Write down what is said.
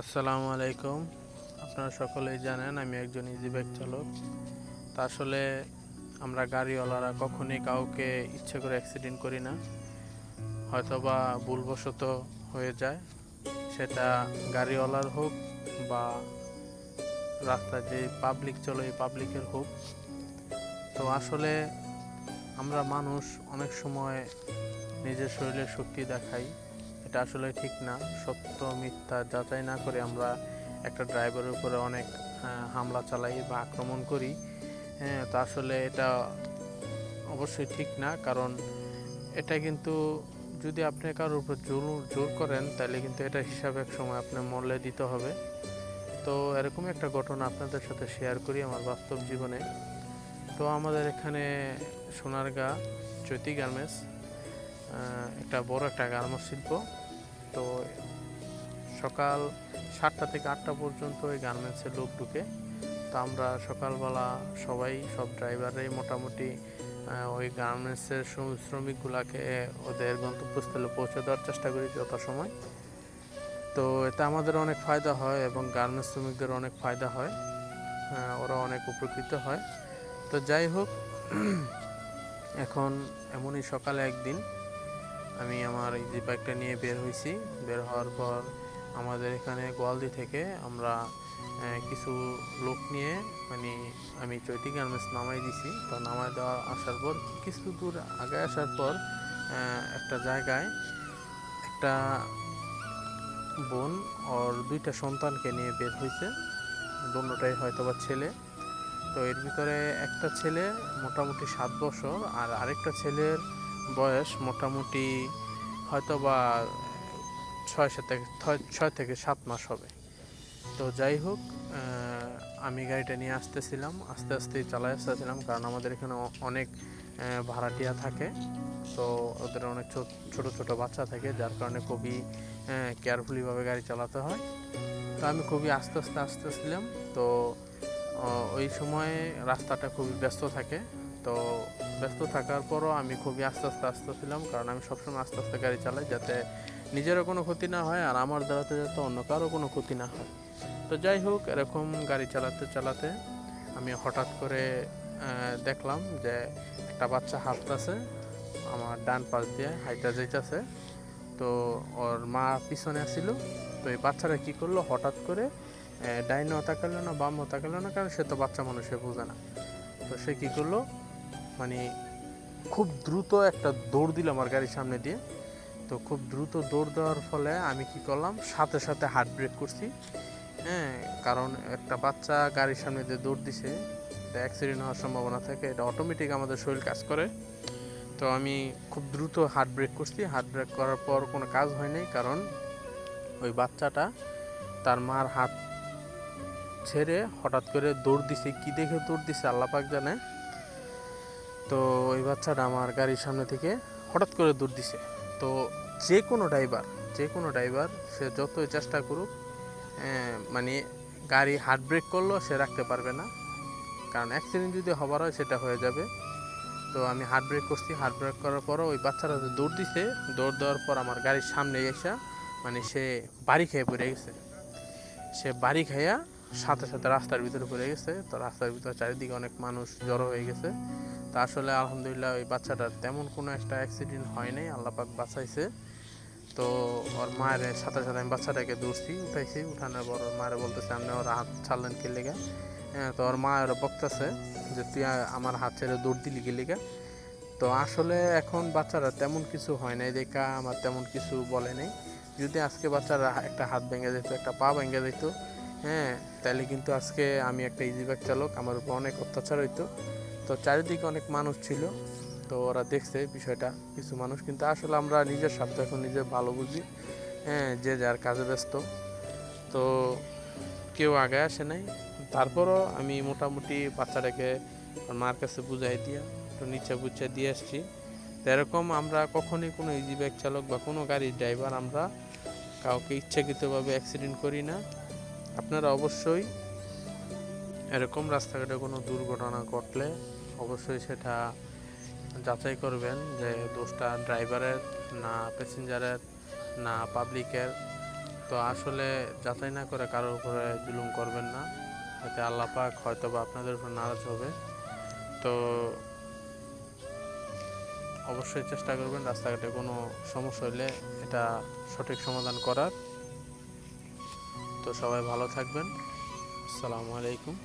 আসসালামু আলাইকুম। আপনারা সকলেই জানেন আমি একজন ইজি বাইক চালক। তা আসলে আমরা গাড়িওয়ালারা কখনোই কাউকে ইচ্ছে করে অ্যাক্সিডেন্ট করি না, হয়তোবা ভুলবশত হয়ে যায়। সেটা গাড়িওয়ালার হোক বা রাস্তায় যে পাবলিক চলে এই পাবলিকের হোক। তো আসলে আমরা মানুষ অনেক সময় নিজের শরীরের শক্তি দেখাই, এটা আসলে ঠিক না। সত্য মিথ্যা যাচাই না করে আমরা একটা ড্রাইভারের উপরে অনেক হামলা চালাই বা আক্রমণ করি। হ্যাঁ, তো আসলে এটা অবশ্যই ঠিক না, কারণ এটা কিন্তু যদি আপনি কারোর উপর জোর করেন তাহলে কিন্তু এটা হিসাবে এক সময় আপনার মূল্যে দিতে হবে। তো এরকম একটা ঘটনা আপনাদের সাথে শেয়ার করি আমার বাস্তব জীবনে। তো আমাদের এখানে সোনারগাঁ চৈতি গার্মেন্টস একটা বড় একটা গার্মেন্টস শিল্প। তো সকাল 7টা থেকে 8টা পর্যন্ত ওই গার্মেন্টসে লোক ঢুকে। তো আমরা সকালবেলা সব ড্রাইভাররাই মোটামুটি ওই গার্মেন্টসের শ্রমিকগুলাকে ওদের গন্তব্যস্থলে পৌঁছে দেওয়ার চেষ্টা করি যথাসময়। তো এতে আমাদের অনেক ফায়দা হয় এবং গার্মেন্টস শ্রমিকদের অনেক ফায়দা হয়, ওরা অনেক উপকৃত হয়। তো যাই হোক, এখন এমনই সকালে একদিন আমি আমার ইজি বাইকটা নিয়ে বের হয়েছি। বের হওয়ার পর আমাদের এখানে গোয়ালদি থেকে আমরা কিছু লোক নিয়ে আমি চৈতি গার্মেন্টস নামাই দিছি। তো নামাই দেওয়া আসার পর কিছু দূর আগে আসার পর একটা জায়গায় একটা বোন ওর 2টা সন্তানকে নিয়ে বের হয়েছে, দুটোটাই হয়তোবা ছেলে। তো এর ভিতরে একটা ছেলে মোটামুটি 7 বছর আর আরেকটা ছেলের বয়স মোটামুটি হয়তোবা 6 থেকে 7 মাস হবে। তো যাই হোক, আমি গাড়িটা নিয়ে আসতেছিলাম, আস্তে আস্তেই চালাই আসতেছিলাম, কারণ আমাদের এখানে অনেক ভাড়াটিয়া থাকে। তো ওদের অনেক ছোট ছোট বাচ্চা থাকে, যার কারণে খুবই কেয়ারফুলিভাবে গাড়ি চালাতে হয়। তো আমি খুবই আস্তে আস্তে আসতেছিলাম। তো ওই সময়ে রাস্তাটা খুবই ব্যস্ত থাকে। তো ব্যস্ত থাকার পরও আমি খুবই আস্তে আস্তে আসতেছিলাম, কারণ আমি সবসময় আস্তে আস্তে গাড়ি চালাই, যাতে নিজেরও কোনো ক্ষতি না হয় আর আমার দ্বারাতে যাতে অন্য কারো কোনো ক্ষতি না হয়। তো যাই হোক, এরকম গাড়ি চালাতে চালাতে আমি হঠাৎ করে দেখলাম যে একটা বাচ্চা হাঁটতেছে আমার ডান পাশ দিয়ে হাইটা যাইতেছে। তো ওর মা পিছনে আসছিল। তো এই বাচ্চারা কী করলো, হঠাৎ করে ডাইনেও তাকালো না বামও তাকালো না, কারণ সে তো বাচ্চা মানুষ, সে বোঝে না। তো সে কী করলো, মানে খুব দ্রুত একটা দৌড় দিল আমার গাড়ির সামনে দিয়ে। তো খুব দ্রুত দৌড় দেওয়ার ফলে আমি কি করলাম, সাথে সাথে হার্ট ব্রেক করছি। হ্যাঁ, কারণ একটা বাচ্চা গাড়ির সামনে দিয়ে দৌড় দিছে, এটা অ্যাক্সিডেন্ট হওয়ার সম্ভাবনা থাকে, এটা অটোমেটিক আমাদের শরীর কাজ করে। তো আমি খুব দ্রুত হার্ট ব্রেক করছি। হার্ট ব্রেক করার পর কোনো কাজ হয় নাই, কারণ ওই বাচ্চাটা তার মার হাত ছেড়ে হঠাৎ করে দৌড় দিছে, কি দেখে দৌড় দিছে আল্লাহ পাক জানে। তো ওই বাচ্চাটা আমার গাড়ির সামনে থেকে হঠাৎ করে দৌড় দিছে। তো যে কোনো ড্রাইভার সে যতই চেষ্টা করুক, মানে গাড়ি হার্ট ব্রেক করলেও সে রাখতে পারবে না, কারণ অ্যাক্সিডেন্ট যদি হবার হয় সেটা হয়ে যাবে। তো আমি হার্ট ব্রেক করছি, হার্ট ব্রেক করার পরও ওই বাচ্চাটা যে দৌড় দিছে, দৌড় দেওয়ার পর আমার গাড়ির সামনে এসে সে বাড়ি খেয়ে পড়ে গেছে। সে বাড়ি খাইয়া সাথে সাথে রাস্তার ভিতরে পড়ে গেছে। তো রাস্তার ভিতরে চারিদিকে অনেক মানুষ জড়ো হয়ে গেছে। তো আসলে আলহামদুলিল্লাহ ওই বাচ্চাটার তেমন কোনো একটা অ্যাক্সিডেন্ট হয় নাই, আল্লাহ পাক বাঁচাইছে। তো ওর মায়ের সাথে সাথে আমি বাচ্চাটাকে উঠাইছি। উঠানোর পর ওর মায়ের বলতেছে, আপনি ওর হাত ছাড়লেন কি লেগে? হ্যাঁ, তো ওর মা ওরা বকতেছে যে তুই আমার হাত ছেড়ে দৌড় দিলি কি লেগে। তো আসলে এখন বাচ্চারা তেমন কিছু হয় নাই দেখা আমার তেমন কিছু বলে নেই। যদি আজকে বাচ্চারা একটা হাত ভেঙে যেত, একটা পা ভেঙে যেত, হ্যাঁ, তাহলে কিন্তু আজকে আমি একটা ইজি বাইক চালক, আমার উপর অনেক অত্যাচার হইতো। তো চারিদিকে অনেক মানুষ ছিল, তো ওরা দেখছে বিষয়টা কিছু মানুষ, কিন্তু আসলে আমরা নিজের স্বার্থ এখন নিজে ভালো বুঝি। হ্যাঁ, যে যার কাজে ব্যস্ত, তো কেউ আগে আসে নাই। তারপরও আমি মোটামুটি বাচ্চাটাকে মার কাছে বুঝাই দিয়া একটু নিচে বুঝে দিয়ে আসছি। তো এরকম আমরা কখনোই কোনো ইজি বাইক চালক বা কোনো গাড়ির ড্রাইভার আমরা কাউকে ইচ্ছাকৃতভাবে অ্যাক্সিডেন্ট করি না। আপনারা অবশ্যই এরকম রাস্তাঘাটে কোনো দুর্ঘটনা ঘটলে অবশ্যই সেটা যাচাই করবেন যে দোষটা ড্রাইভারের না প্যাসেঞ্জারের না পাবলিকের। তো তো আসলে যাচাই না করে কারোর উপরে জুলুম করবেন না, এতে আল্লাহ পাক হয়তো বা আপনাদের উপর নারাজ হবে। তো অবশ্যই চেষ্টা করবেন রাস্তাঘাটে কোনো সমস্যা হলে এটা সঠিক সমাধান করার। তো সবাই ভালো থাকবেন। আসসালামু আলাইকুম।